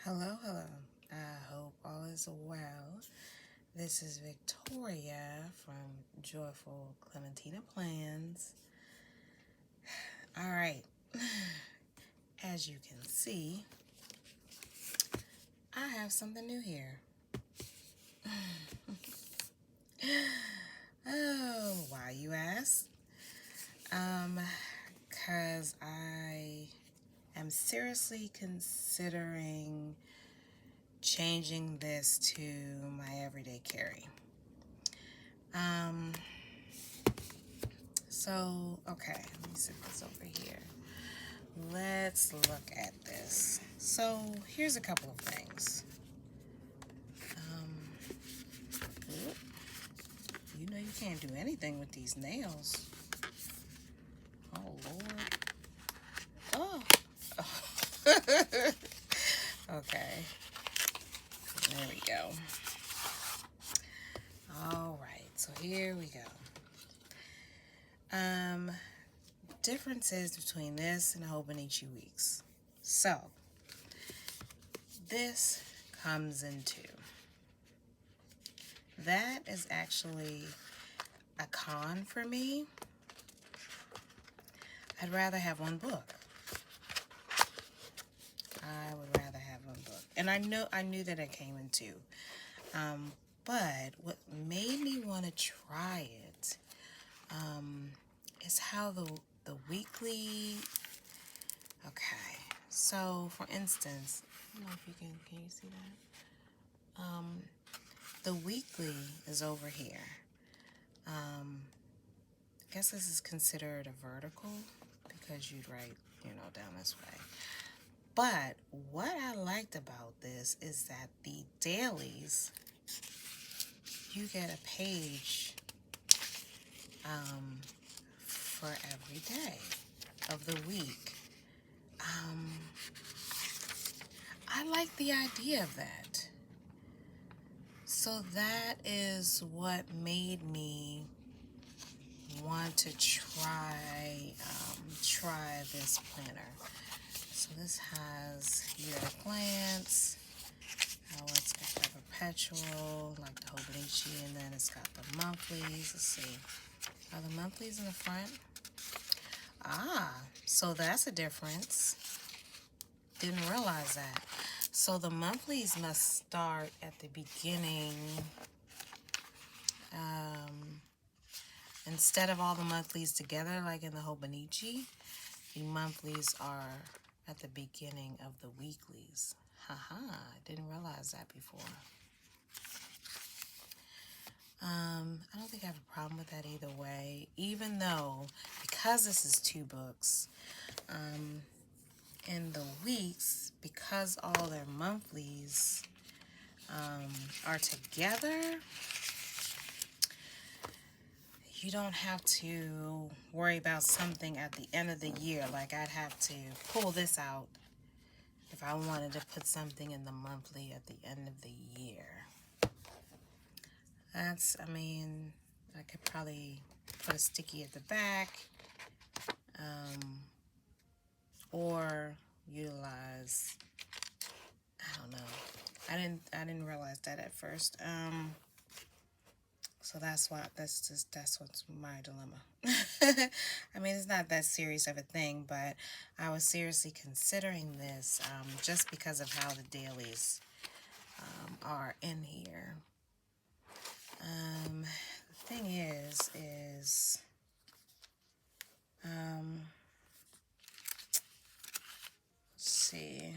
Hello, hello. I hope all is well. This is Victoria from Joyful Clementina Plans. All right. As you can see, I have something new here. Oh, why you ask? Because I am seriously considering changing this to my everyday carry. Okay, let me set this over here. Let's look at this. So, here's a couple of things. You know you can't do anything with these nails. Oh, Lord. Oh. Okay. There we go. All right, so here we go. Differences between this and Hobonichi Weeks. So, this comes in two. That is actually a con for me. I'd rather have one book. I would rather have one book. And I knew that it came in two. But what made me want to try it is how the weekly. Okay, so for instance, I don't know if you can you see that? The weekly is over here. I guess this is considered a vertical because you'd write, down this way. But what I liked about this is that the dailies, you get a page for every day of the week. I like the idea of that. So that is what made me want to try this planner. So this has year at a glance. Oh, it's got the perpetual, like the Hobonichi, and then it's got the monthlies. Let's see. Are the monthlies in the front? Ah, so that's a difference. Didn't realize that. So the monthlies must start at the beginning. Instead of all the monthlies together, like in the Hobonichi, the monthlies are at the beginning of the weeklies. Haha, I didn't realize that before. I don't think I have a problem with that either way, even though, because this is two books, in the weeks, because all their monthlies are together, you don't have to worry about something at the end of the year. Like I'd have to pull this out if I wanted to put something in the monthly at the end of the year. I could probably put a sticky at the back, or utilize, I don't know. I didn't realize that at first. So that's what's my dilemma. I mean, it's not that serious of a thing, but I was seriously considering this just because of how the dailies are in here. The thing is, let's see.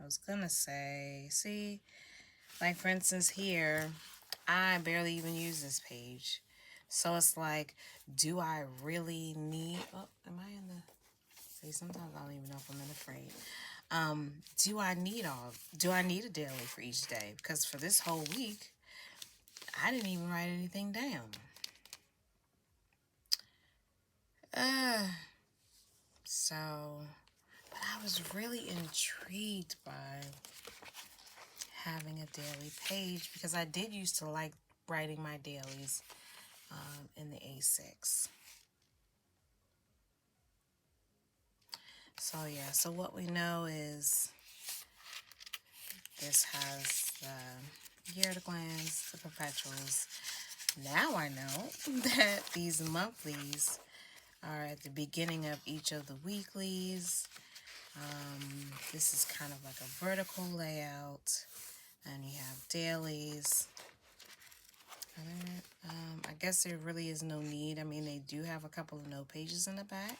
I was gonna say, see, like for instance here, I barely even use this page. So it's like, do I really need, oh, am I in the, see, sometimes I don't even know if I'm in the frame. Do I need a daily for each day? Because for this whole week, I didn't even write anything down. But I was really intrigued by having a daily page because I did used to like writing my dailies in the A6. So yeah, so what we know is This has the year to glance, the perpetuals. Now I know that these monthlies are at the beginning of each of the weeklies. This is kind of like a vertical layout. And you have dailies. I guess there really is no need. I mean, they do have a couple of note pages in the back.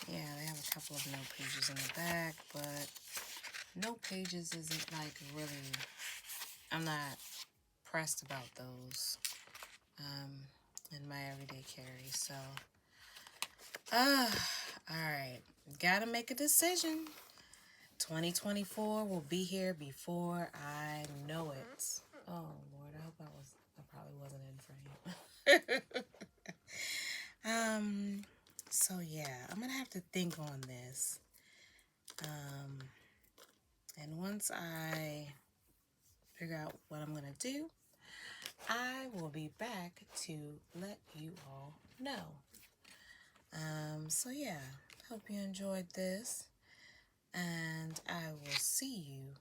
Yeah, they have a couple of note pages in the back, but note pages isn't like really, I'm not pressed about those in my everyday carry. So, alright, gotta make a decision. 2024 will be here before I know it. Oh Lord, I hope I probably wasn't in frame. So yeah, I'm gonna have to think on this. And once I figure out what I'm gonna do, I will be back to let you all know. So yeah, hope you enjoyed this, and I will see you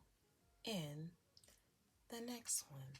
in the next one.